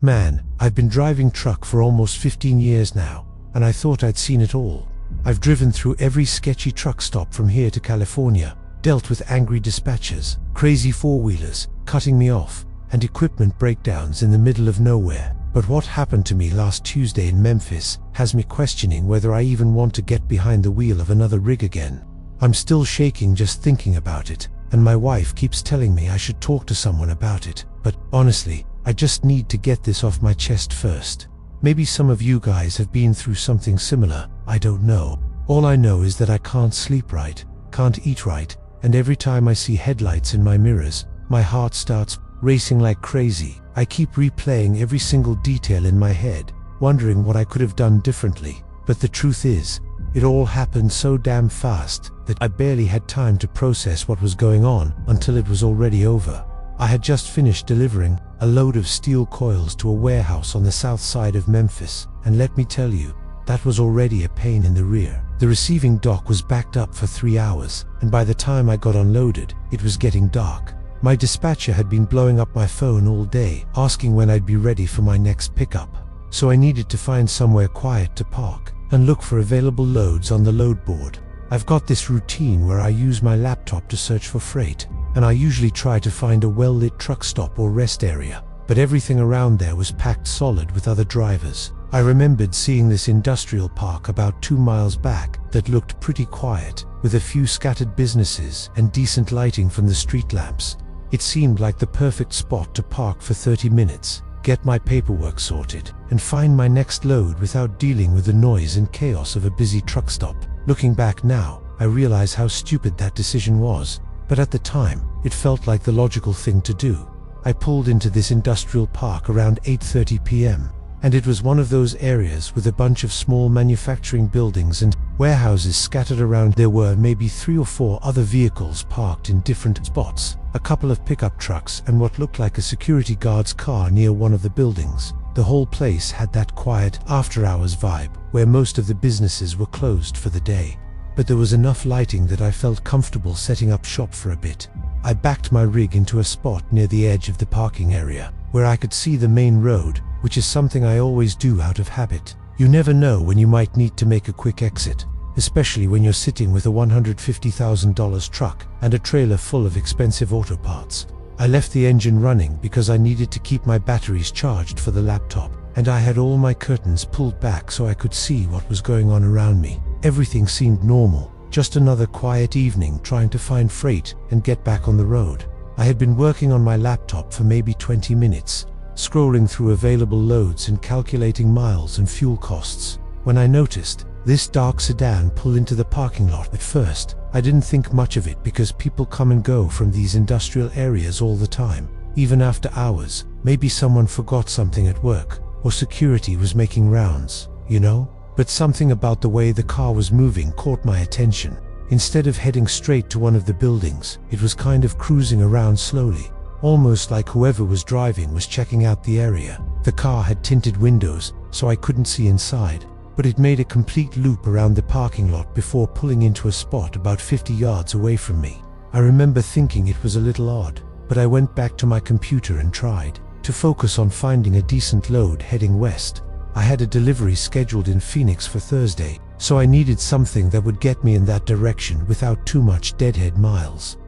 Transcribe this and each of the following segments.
Man, I've been driving truck for almost 15 years now, and I thought I'd seen it all. I've driven through every sketchy truck stop from here to California, dealt with angry dispatchers, crazy four-wheelers cutting me off, and equipment breakdowns in the middle of nowhere. But what happened to me last Tuesday in Memphis has me questioning whether I even want to get behind the wheel of another rig again. I'm still shaking just thinking about it, and my wife keeps telling me I should talk to someone about it, but honestly, I just need to get this off my chest first. Maybe some of you guys have been through something similar, I don't know. All I know is that I can't sleep right, can't eat right, and every time I see headlights in my mirrors, my heart starts racing like crazy. I keep replaying every single detail in my head, wondering what I could have done differently. But the truth is, it all happened so damn fast that I barely had time to process what was going on until it was already over. I had just finished delivering a load of steel coils to a warehouse on the south side of Memphis, and let me tell you, that was already a pain in the rear. The receiving dock was backed up for 3 hours, and by the time I got unloaded, it was getting dark. My dispatcher had been blowing up my phone all day, asking when I'd be ready for my next pickup. So I needed to find somewhere quiet to park and look for available loads on the load board. I've got this routine where I use my laptop to search for freight, and I usually try to find a well-lit truck stop or rest area, but everything around there was packed solid with other drivers. I remembered seeing this industrial park about 2 miles back that looked pretty quiet, with a few scattered businesses and decent lighting from the street lamps. It seemed like the perfect spot to park for 30 minutes, get my paperwork sorted, and find my next load without dealing with the noise and chaos of a busy truck stop. Looking back now, I realize how stupid that decision was, but at the time, it felt like the logical thing to do. I pulled into this industrial park around 8:30 p.m., and it was one of those areas with a bunch of small manufacturing buildings and warehouses scattered around. There were maybe 3 or 4 other vehicles parked in different spots, a couple of pickup trucks and what looked like a security guard's car near one of the buildings. The whole place had that quiet after-hours vibe, where most of the businesses were closed for the day. But there was enough lighting that I felt comfortable setting up shop for a bit. I backed my rig into a spot near the edge of the parking area, where I could see the main road, which is something I always do out of habit. You never know when you might need to make a quick exit, especially when you're sitting with a $150,000 truck and a trailer full of expensive auto parts. I left the engine running because I needed to keep my batteries charged for the laptop, and I had all my curtains pulled back so I could see what was going on around me. Everything seemed normal, just another quiet evening trying to find freight and get back on the road. I had been working on my laptop for maybe 20 minutes, scrolling through available loads and calculating miles and fuel costs, when I noticed this dark sedan pull into the parking lot. At first, I didn't think much of it because people come and go from these industrial areas all the time, even after hours. Maybe someone forgot something at work, or security was making rounds, you know? But something about the way the car was moving caught my attention. Instead of heading straight to one of the buildings, it was kind of cruising around slowly, almost like whoever was driving was checking out the area. The car had tinted windows, so I couldn't see inside, but it made a complete loop around the parking lot before pulling into a spot about 50 yards away from me. I remember thinking it was a little odd, but I went back to my computer and tried to focus on finding a decent load heading west. I had a delivery scheduled in Phoenix for Thursday, so I needed something that would get me in that direction without too much deadhead miles.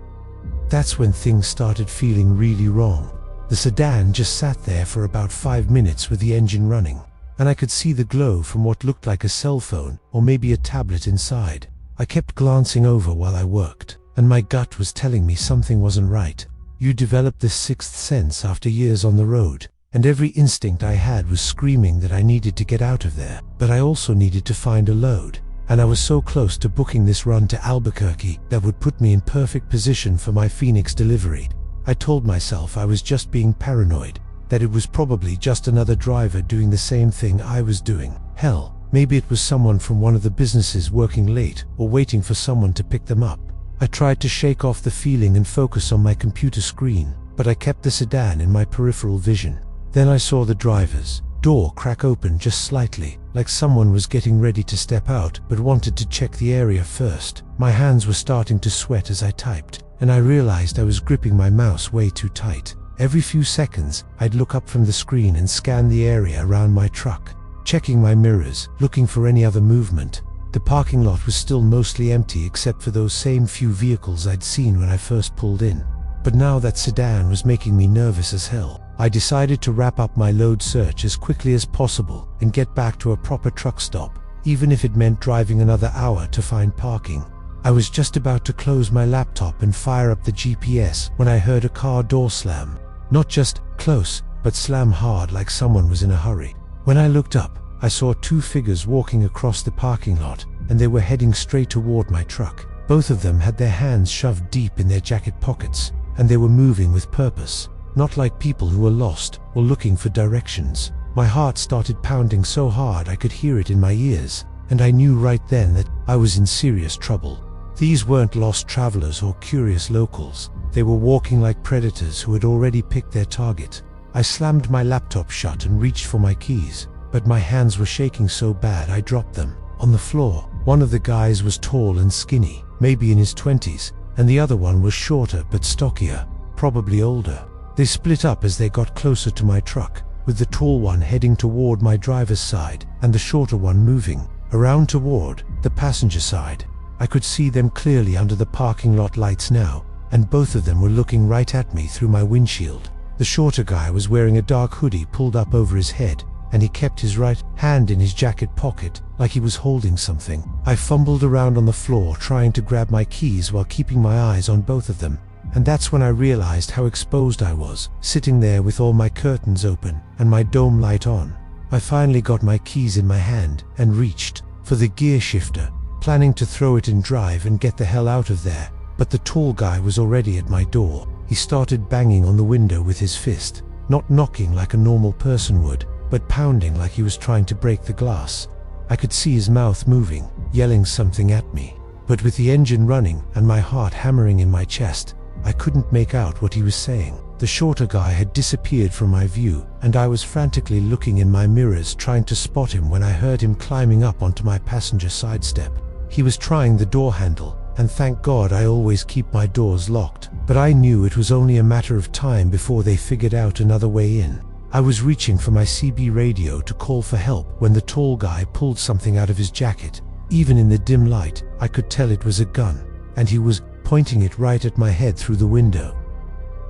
That's when things started feeling really wrong. The sedan just sat there for about 5 minutes with the engine running, and I could see the glow from what looked like a cell phone or maybe a tablet inside. I kept glancing over while I worked, and my gut was telling me something wasn't right. You develop this sixth sense after years on the road, and every instinct I had was screaming that I needed to get out of there. But I also needed to find a load, and I was so close to booking this run to Albuquerque that would put me in perfect position for my Phoenix delivery. I told myself I was just being paranoid, that it was probably just another driver doing the same thing I was doing. Hell, maybe it was someone from one of the businesses working late or waiting for someone to pick them up. I tried to shake off the feeling and focus on my computer screen, but I kept the sedan in my peripheral vision. Then I saw the driver's door crack open just slightly, like someone was getting ready to step out but wanted to check the area first. My hands were starting to sweat as I typed, and I realized I was gripping my mouse way too tight. Every few seconds, I'd look up from the screen and scan the area around my truck, checking my mirrors, looking for any other movement. The parking lot was still mostly empty except for those same few vehicles I'd seen when I first pulled in. But now that sedan was making me nervous as hell. I decided to wrap up my load search as quickly as possible and get back to a proper truck stop, even if it meant driving another hour to find parking. I was just about to close my laptop and fire up the GPS when I heard a car door slam. Not just close, but slam hard like someone was in a hurry. When I looked up, I saw two figures walking across the parking lot, and they were heading straight toward my truck. Both of them had their hands shoved deep in their jacket pockets, and they were moving with purpose, not like people who were lost or looking for directions. My heart started pounding so hard I could hear it in my ears, and I knew right then that I was in serious trouble. These weren't lost travelers or curious locals. They were walking like predators who had already picked their target. I slammed my laptop shut and reached for my keys, but my hands were shaking so bad I dropped them. On the floor, one of the guys was tall and skinny, maybe in his 20s, and the other one was shorter but stockier, probably older. They split up as they got closer to my truck, with the tall one heading toward my driver's side and the shorter one moving around toward the passenger side. I could see them clearly under the parking lot lights now, and both of them were looking right at me through my windshield. The shorter guy was wearing a dark hoodie pulled up over his head, and he kept his right hand in his jacket pocket like he was holding something. I fumbled around on the floor trying to grab my keys while keeping my eyes on both of them, and that's when I realized how exposed I was, sitting there with all my curtains open and my dome light on. I finally got my keys in my hand and reached for the gear shifter, planning to throw it in drive and get the hell out of there, but the tall guy was already at my door. He started banging on the window with his fist, not knocking like a normal person would, but pounding like he was trying to break the glass. I could see his mouth moving, yelling something at me, but with the engine running and my heart hammering in my chest, I couldn't make out what he was saying. The shorter guy had disappeared from my view, and I was frantically looking in my mirrors trying to spot him when I heard him climbing up onto my passenger side step. He was trying the door handle, and thank God I always keep my doors locked, but I knew it was only a matter of time before they figured out another way in. I was reaching for my CB radio to call for help when the tall guy pulled something out of his jacket. Even in the dim light, I could tell it was a gun, and he was pointing it right at my head through the window.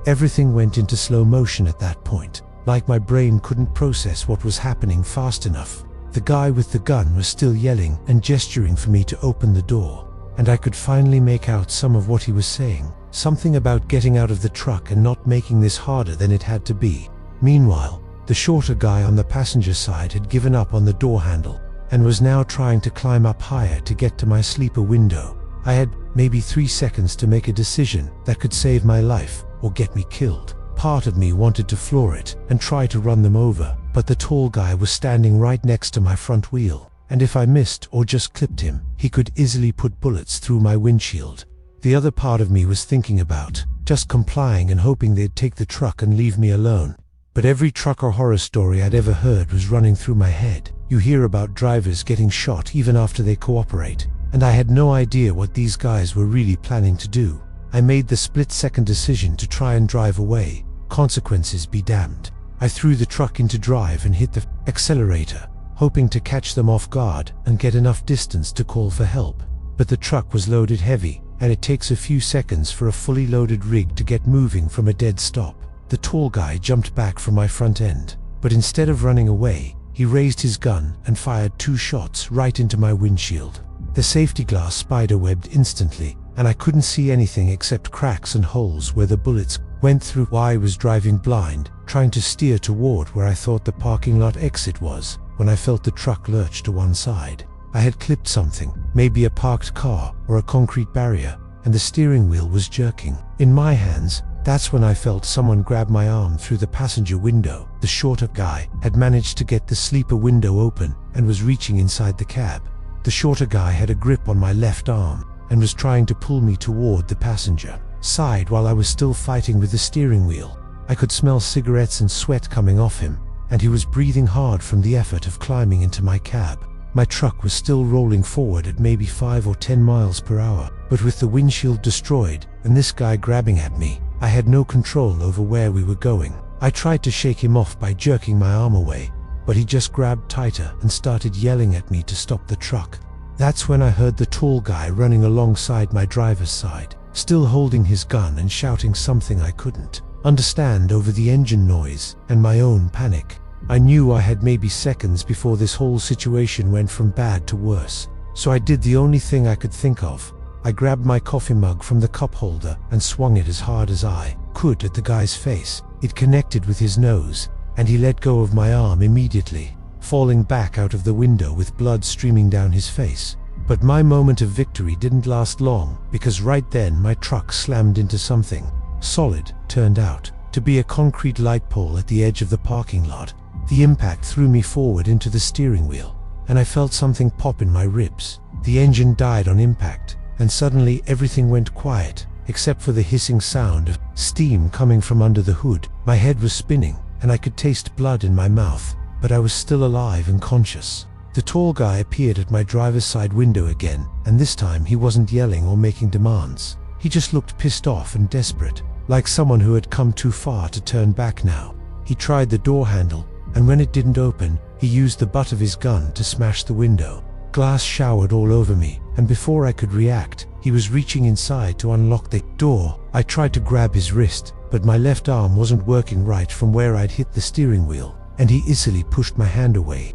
Everything went into slow motion at that point, like my brain couldn't process what was happening fast enough. The guy with the gun was still yelling and gesturing for me to open the door, and I could finally make out some of what he was saying, something about getting out of the truck and not making this harder than it had to be. Meanwhile, the shorter guy on the passenger side had given up on the door handle and was now trying to climb up higher to get to my sleeper window. I had maybe 3 seconds to make a decision that could save my life or get me killed. Part of me wanted to floor it and try to run them over, but the tall guy was standing right next to my front wheel, and if I missed or just clipped him, he could easily put bullets through my windshield. The other part of me was thinking about just complying and hoping they'd take the truck and leave me alone. But every trucker horror story I'd ever heard was running through my head. You hear about drivers getting shot even after they cooperate, and I had no idea what these guys were really planning to do. I made the split-second decision to try and drive away. Consequences be damned. I threw the truck into drive and hit the accelerator, hoping to catch them off guard and get enough distance to call for help. But the truck was loaded heavy, and it takes a few seconds for a fully loaded rig to get moving from a dead stop. The tall guy jumped back from my front end, but instead of running away, he raised his gun and fired 2 shots right into my windshield. The safety glass spiderwebbed instantly, and I couldn't see anything except cracks and holes where the bullets went through. While I was driving blind, trying to steer toward where I thought the parking lot exit was, when I felt the truck lurch to one side. I had clipped something, maybe a parked car or a concrete barrier, and the steering wheel was jerking. In my hands, that's when I felt someone grab my arm through the passenger window. The shorter guy had managed to get the sleeper window open and was reaching inside the cab. The shorter guy had a grip on my left arm and was trying to pull me toward the passenger side while I was still fighting with the steering wheel. I could smell cigarettes and sweat coming off him, and he was breathing hard from the effort of climbing into my cab. My truck was still rolling forward at maybe 5 or 10 miles per hour, but with the windshield destroyed and this guy grabbing at me, I had no control over where we were going. I tried to shake him off by jerking my arm away, but he just grabbed tighter and started yelling at me to stop the truck. That's when I heard the tall guy running alongside my driver's side, still holding his gun and shouting something I couldn't understand over the engine noise and my own panic. I knew I had maybe seconds before this whole situation went from bad to worse, so I did the only thing I could think of. I grabbed my coffee mug from the cup holder and swung it as hard as I could at the guy's face. It connected with his nose, and he let go of my arm immediately, falling back out of the window with blood streaming down his face. But my moment of victory didn't last long, because right then my truck slammed into something solid. Turned out to be a concrete light pole at the edge of the parking lot. The impact threw me forward into the steering wheel, and I felt something pop in my ribs. The engine died on impact, and suddenly everything went quiet, except for the hissing sound of steam coming from under the hood. My head was spinning, and I could taste blood in my mouth, but I was still alive and conscious. The tall guy appeared at my driver's side window again, and this time he wasn't yelling or making demands. He just looked pissed off and desperate, like someone who had come too far to turn back now. He tried the door handle, and when it didn't open, he used the butt of his gun to smash the window. Glass showered all over me, and before I could react, he was reaching inside to unlock the door. I tried to grab his wrist, but my left arm wasn't working right from where I'd hit the steering wheel, and he easily pushed my hand away.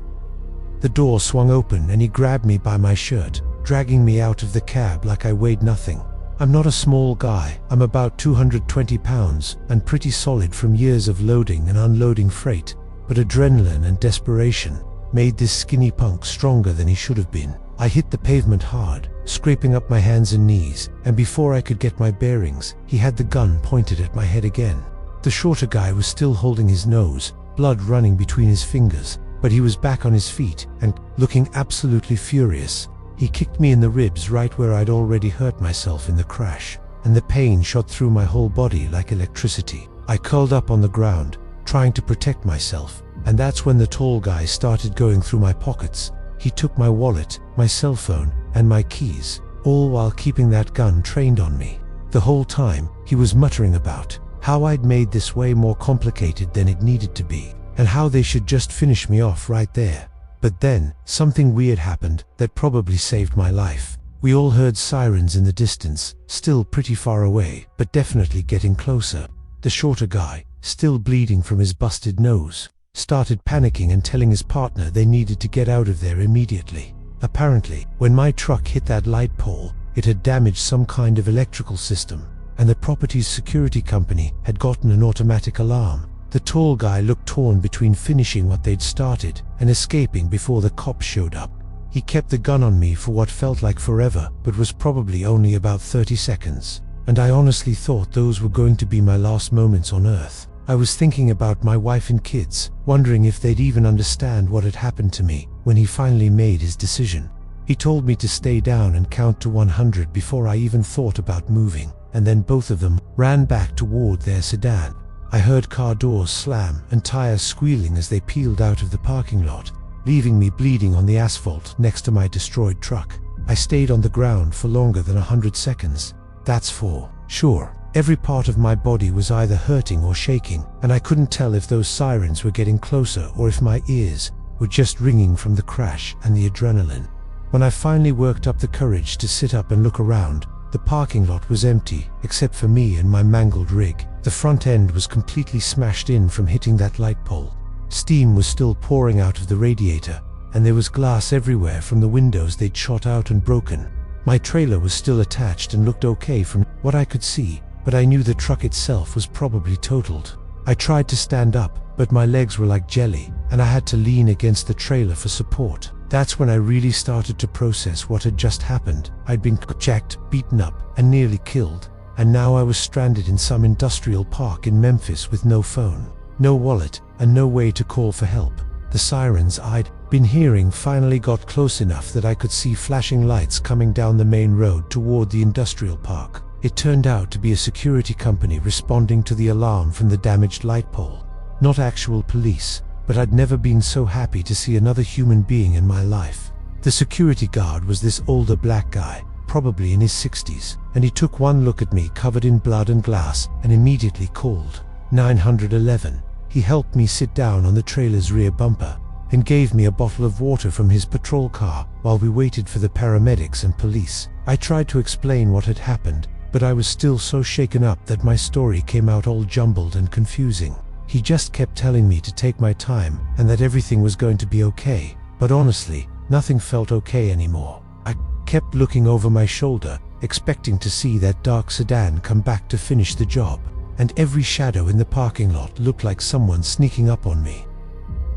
The door swung open and he grabbed me by my shirt, dragging me out of the cab like I weighed nothing. I'm not a small guy, I'm about 220 pounds and pretty solid from years of loading and unloading freight, but adrenaline and desperation made this skinny punk stronger than he should have been. I hit the pavement hard, scraping up my hands and knees, and before I could get my bearings, he had the gun pointed at my head again. The shorter guy was still holding his nose, blood running between his fingers, but he was back on his feet and looking absolutely furious. He kicked me in the ribs right where I'd already hurt myself in the crash, and the pain shot through my whole body like electricity. I curled up on the ground, trying to protect myself, and that's when the tall guy started going through my pockets. He took my wallet, my cell phone, and my keys, all while keeping that gun trained on me. The whole time, he was muttering about how I'd made this way more complicated than it needed to be, and how they should just finish me off right there. But then, something weird happened that probably saved my life. We all heard sirens in the distance, still pretty far away, but definitely getting closer. The shorter guy, still bleeding from his busted nose, started panicking and telling his partner they needed to get out of there immediately. Apparently, when my truck hit that light pole, it had damaged some kind of electrical system, and the property's security company had gotten an automatic alarm. The tall guy looked torn between finishing what they'd started and escaping before the cops showed up. He kept the gun on me for what felt like forever, but was probably only about 30 seconds. And I honestly thought those were going to be my last moments on Earth. I was thinking about my wife and kids, wondering if they'd even understand what had happened to me when he finally made his decision. He told me to stay down and count to 100 before I even thought about moving, and then both of them ran back toward their sedan. I heard car doors slam and tires squealing as they peeled out of the parking lot, leaving me bleeding on the asphalt next to my destroyed truck. I stayed on the ground for longer than 100 seconds. That's for sure. Every part of my body was either hurting or shaking, and I couldn't tell if those sirens were getting closer or if my ears were just ringing from the crash and the adrenaline. When I finally worked up the courage to sit up and look around, the parking lot was empty, except for me and my mangled rig. The front end was completely smashed in from hitting that light pole. Steam was still pouring out of the radiator, and there was glass everywhere from the windows they'd shot out and broken. My trailer was still attached and looked okay from what I could see, but I knew the truck itself was probably totaled. I tried to stand up, but my legs were like jelly, and I had to lean against the trailer for support. That's when I really started to process what had just happened. I'd been jacked, beaten up, and nearly killed, and now I was stranded in some industrial park in Memphis with no phone, no wallet, and no way to call for help. The sirens I'd been hearing finally got close enough that I could see flashing lights coming down the main road toward the industrial park. It turned out to be a security company responding to the alarm from the damaged light pole. Not actual police, but I'd never been so happy to see another human being in my life. The security guard was this older black guy, probably in his 60s, and he took one look at me covered in blood and glass and immediately called 911. He helped me sit down on the trailer's rear bumper and gave me a bottle of water from his patrol car while we waited for the paramedics and police. I tried to explain what had happened, but I was still so shaken up that my story came out all jumbled and confusing. He just kept telling me to take my time and that everything was going to be okay, but honestly, nothing felt okay anymore. I kept looking over my shoulder, expecting to see that dark sedan come back to finish the job, and every shadow in the parking lot looked like someone sneaking up on me.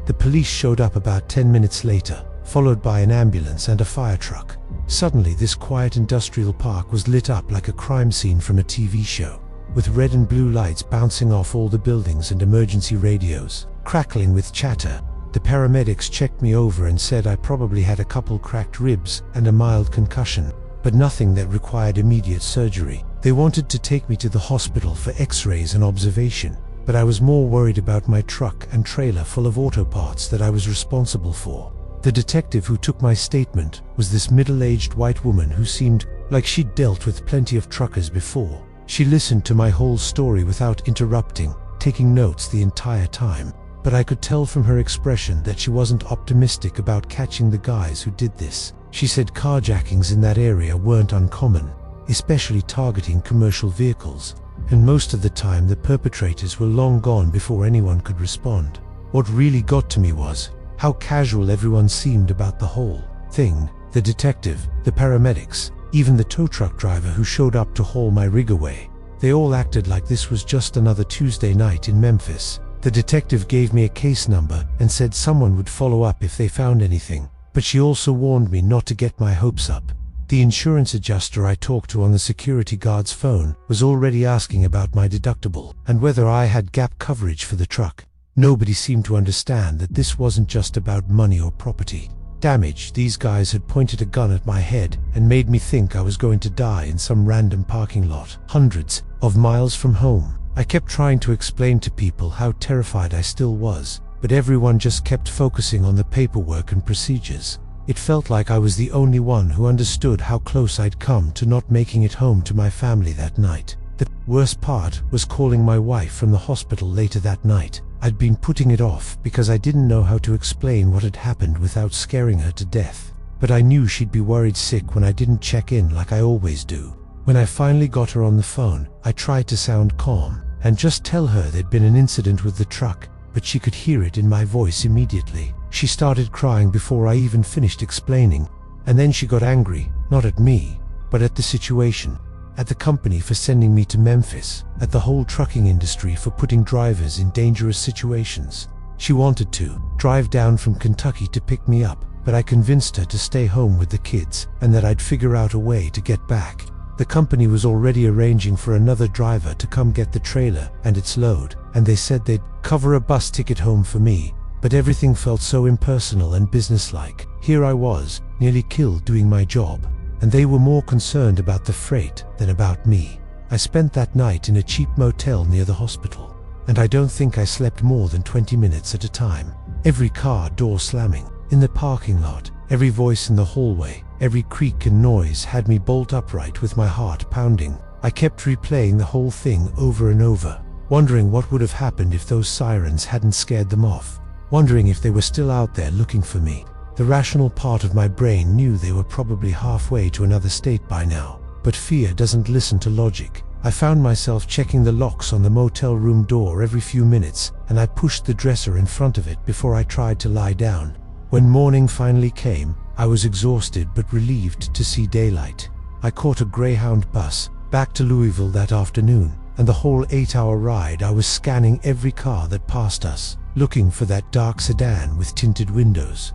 The police showed up about 10 minutes later, followed by an ambulance and a fire truck. Suddenly, this quiet industrial park was lit up like a crime scene from a TV show, with red and blue lights bouncing off all the buildings and emergency radios, crackling with chatter. The paramedics checked me over and said I probably had a couple cracked ribs and a mild concussion, but nothing that required immediate surgery. They wanted to take me to the hospital for x-rays and observation, but I was more worried about my truck and trailer full of auto parts that I was responsible for. The detective who took my statement was this middle-aged white woman who seemed like she'd dealt with plenty of truckers before. She listened to my whole story without interrupting, taking notes the entire time, but I could tell from her expression that she wasn't optimistic about catching the guys who did this. She said carjackings in that area weren't uncommon, especially targeting commercial vehicles, and most of the time the perpetrators were long gone before anyone could respond. What really got to me was how casual everyone seemed about the whole thing. The detective, the paramedics, even the tow truck driver who showed up to haul my rig away. They all acted like this was just another Tuesday night in Memphis. The detective gave me a case number and said someone would follow up if they found anything, but she also warned me not to get my hopes up. The insurance adjuster I talked to on the security guard's phone was already asking about my deductible and whether I had gap coverage for the truck. Nobody seemed to understand that this wasn't just about money or property damage. These guys had pointed a gun at my head and made me think I was going to die in some random parking lot, hundreds of miles from home. I kept trying to explain to people how terrified I still was, but everyone just kept focusing on the paperwork and procedures. It felt like I was the only one who understood how close I'd come to not making it home to my family that night. The worst part was calling my wife from the hospital later that night. I'd been putting it off because I didn't know how to explain what had happened without scaring her to death. But I knew she'd be worried sick when I didn't check in like I always do. When I finally got her on the phone, I tried to sound calm and just tell her there'd been an incident with the truck, but she could hear it in my voice immediately. She started crying before I even finished explaining, and then she got angry, not at me, but at the situation, at the company for sending me to Memphis, at the whole trucking industry for putting drivers in dangerous situations. She wanted to drive down from Kentucky to pick me up, but I convinced her to stay home with the kids and that I'd figure out a way to get back. The company was already arranging for another driver to come get the trailer and its load, and they said they'd cover a bus ticket home for me, but everything felt so impersonal and businesslike. Here I was, nearly killed doing my job, and they were more concerned about the freight than about me. I spent that night in a cheap motel near the hospital, and I don't think I slept more than 20 minutes at a time. Every car door slamming in the parking lot, every voice in the hallway, every creak and noise had me bolt upright with my heart pounding. I kept replaying the whole thing over and over, wondering what would have happened if those sirens hadn't scared them off, wondering if they were still out there looking for me. The rational part of my brain knew they were probably halfway to another state by now, but fear doesn't listen to logic. I found myself checking the locks on the motel room door every few minutes, and I pushed the dresser in front of it before I tried to lie down. When morning finally came, I was exhausted but relieved to see daylight. I caught a Greyhound bus back to Louisville that afternoon, and the whole 8-hour ride I was scanning every car that passed us, looking for that dark sedan with tinted windows.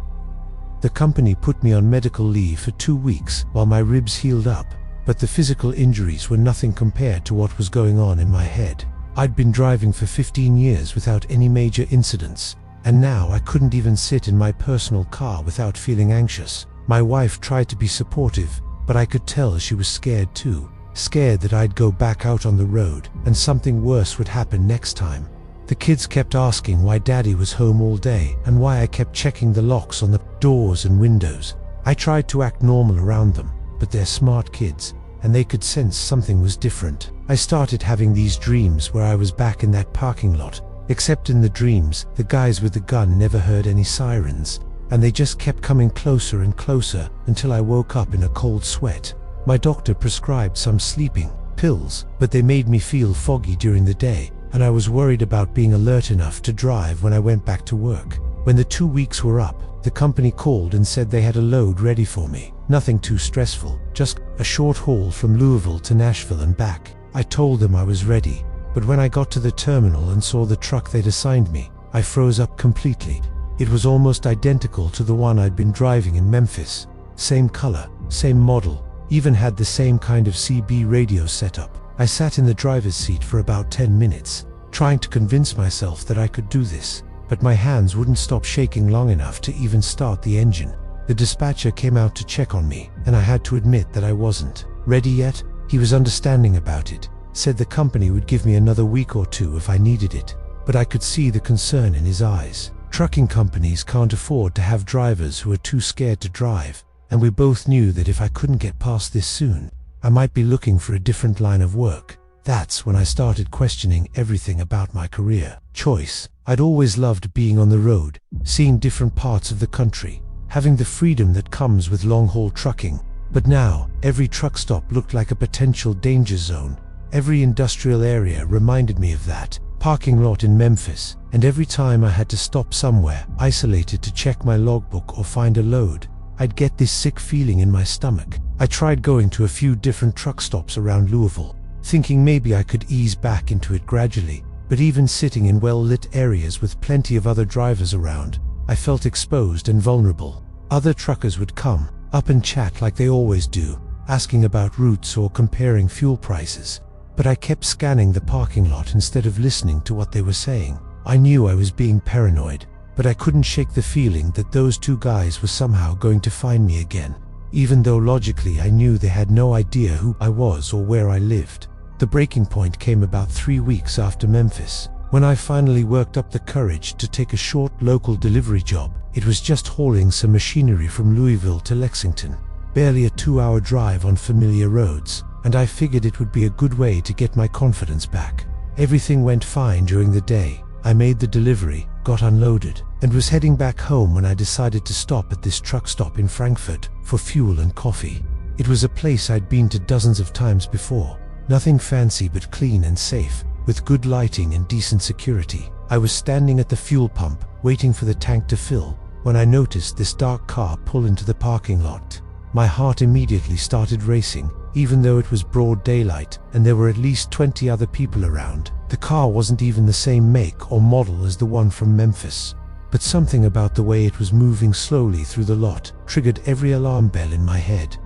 The company put me on medical leave for 2 weeks while my ribs healed up, but the physical injuries were nothing compared to what was going on in my head. I'd been driving for 15 years without any major incidents, and now I couldn't even sit in my personal car without feeling anxious. My wife tried to be supportive, but I could tell she was scared too, scared that I'd go back out on the road and something worse would happen next time. The kids kept asking why Daddy was home all day and why I kept checking the locks on the doors and windows. I tried to act normal around them, but they're smart kids, and they could sense something was different. I started having these dreams where I was back in that parking lot, except in the dreams, the guys with the gun never heard any sirens, and they just kept coming closer and closer until I woke up in a cold sweat. My doctor prescribed some sleeping pills, but they made me feel foggy during the day, and I was worried about being alert enough to drive when I went back to work. When the 2 weeks were up, the company called and said they had a load ready for me. Nothing too stressful, just a short haul from Louisville to Nashville and back. I told them I was ready, but when I got to the terminal and saw the truck they'd assigned me, I froze up completely. It was almost identical to the one I'd been driving in Memphis. Same color, same model, even had the same kind of CB radio setup. I sat in the driver's seat for about 10 minutes, trying to convince myself that I could do this, but my hands wouldn't stop shaking long enough to even start the engine. The dispatcher came out to check on me, and I had to admit that I wasn't ready yet. He was understanding about it, said the company would give me another week or two if I needed it, but I could see the concern in his eyes. Trucking companies can't afford to have drivers who are too scared to drive, and we both knew that if I couldn't get past this soon, I might be looking for a different line of work. That's when I started questioning everything about my career choice. I'd always loved being on the road, seeing different parts of the country, having the freedom that comes with long-haul trucking. But now, every truck stop looked like a potential danger zone. Every industrial area reminded me of that parking lot in Memphis, and every time I had to stop somewhere isolated to check my logbook or find a load, I'd get this sick feeling in my stomach. I tried going to a few different truck stops around Louisville, thinking maybe I could ease back into it gradually, but even sitting in well-lit areas with plenty of other drivers around, I felt exposed and vulnerable. Other truckers would come up and chat like they always do, asking about routes or comparing fuel prices, but I kept scanning the parking lot instead of listening to what they were saying. I knew I was being paranoid, but I couldn't shake the feeling that those two guys were somehow going to find me again, even though logically I knew they had no idea who I was or where I lived. The breaking point came about 3 weeks after Memphis, when I finally worked up the courage to take a short local delivery job. It was just hauling some machinery from Louisville to Lexington, barely a 2-hour drive on familiar roads, and I figured it would be a good way to get my confidence back. Everything went fine during the day. I made the delivery, got unloaded, and was heading back home when I decided to stop at this truck stop in Frankfurt for fuel and coffee. It was a place I'd been to dozens of times before. Nothing fancy but clean and safe, with good lighting and decent security. I was standing at the fuel pump, waiting for the tank to fill, when I noticed this dark car pull into the parking lot. My heart immediately started racing, even though it was broad daylight and there were at least 20 other people around. The car wasn't even the same make or model as the one from Memphis, but something about the way it was moving slowly through the lot triggered every alarm bell in my head.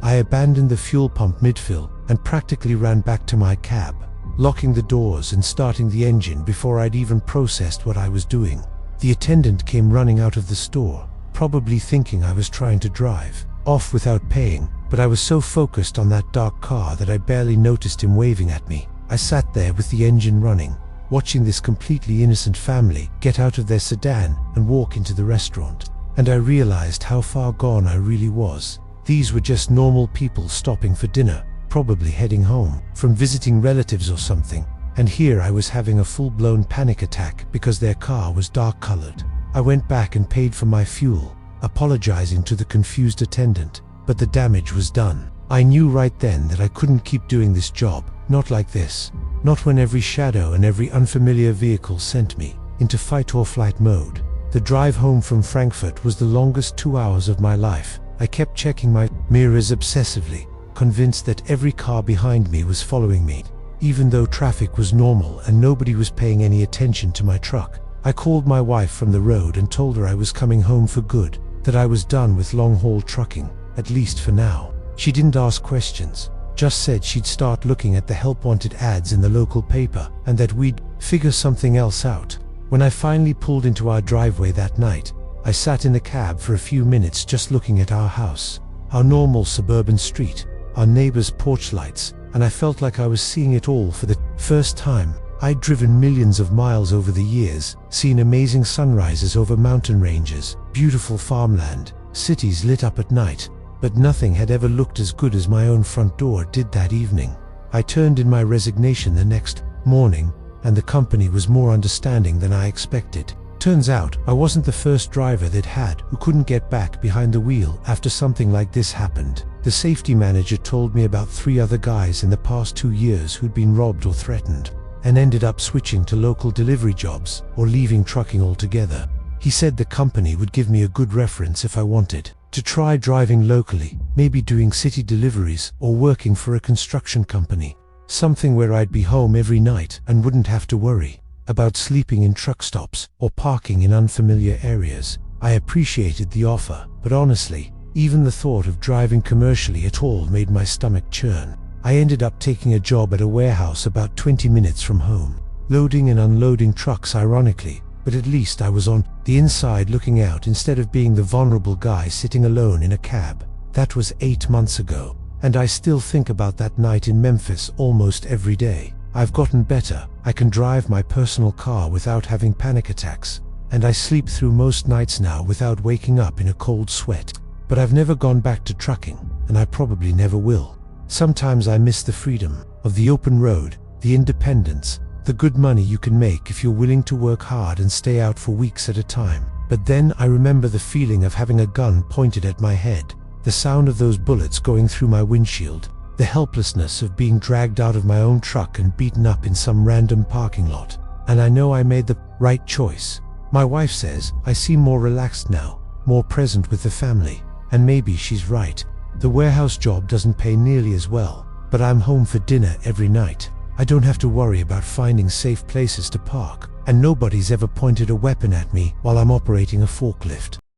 I abandoned the fuel pump mid-fill and practically ran back to my cab, locking the doors and starting the engine before I'd even processed what I was doing. The attendant came running out of the store, probably thinking I was trying to drive off without paying, but I was so focused on that dark car that I barely noticed him waving at me. I sat there with the engine running, watching this completely innocent family get out of their sedan and walk into the restaurant, and I realized how far gone I really was. These were just normal people stopping for dinner, probably heading home from visiting relatives or something, and here I was having a full-blown panic attack because their car was dark-colored. I went back and paid for my fuel, apologizing to the confused attendant, but the damage was done. I knew right then that I couldn't keep doing this job, not like this, not when every shadow and every unfamiliar vehicle sent me into fight-or-flight mode. The drive home from Frankfurt was the longest 2 hours of my life. I kept checking my mirrors obsessively, convinced that every car behind me was following me, even though traffic was normal and nobody was paying any attention to my truck. I called my wife from the road and told her I was coming home for good, that I was done with long-haul trucking, at least for now. She didn't ask questions, just said she'd start looking at the help-wanted ads in the local paper and that we'd figure something else out. When I finally pulled into our driveway that night, I sat in the cab for a few minutes just looking at our house, our normal suburban street, our neighbor's porch lights, and I felt like I was seeing it all for the first time. I'd driven millions of miles over the years, seen amazing sunrises over mountain ranges, beautiful farmland, cities lit up at night, but nothing had ever looked as good as my own front door did that evening. I turned in my resignation the next morning, and the company was more understanding than I expected. Turns out, I wasn't the first driver they'd had who couldn't get back behind the wheel after something like this happened. The safety manager told me about 3 other guys in the past 2 years who'd been robbed or threatened, and ended up switching to local delivery jobs or leaving trucking altogether. He said the company would give me a good reference if I wanted to try driving locally, maybe doing city deliveries or working for a construction company, something where I'd be home every night and wouldn't have to worry about sleeping in truck stops or parking in unfamiliar areas. I appreciated the offer, but honestly, even the thought of driving commercially at all made my stomach churn. I ended up taking a job at a warehouse about 20 minutes from home, loading and unloading trucks ironically, but at least I was on the inside looking out instead of being the vulnerable guy sitting alone in a cab. That was 8 months ago, and I still think about that night in Memphis almost every day. I've gotten better. I can drive my personal car without having panic attacks, and I sleep through most nights now without waking up in a cold sweat. But I've never gone back to trucking, and I probably never will. Sometimes I miss the freedom of the open road, the independence, the good money you can make if you're willing to work hard and stay out for weeks at a time. But then I remember the feeling of having a gun pointed at my head, the sound of those bullets going through my windshield, the helplessness of being dragged out of my own truck and beaten up in some random parking lot. And I know I made the right choice. My wife says I seem more relaxed now, more present with the family, and maybe she's right. The warehouse job doesn't pay nearly as well, but I'm home for dinner every night. I don't have to worry about finding safe places to park, and nobody's ever pointed a weapon at me while I'm operating a forklift.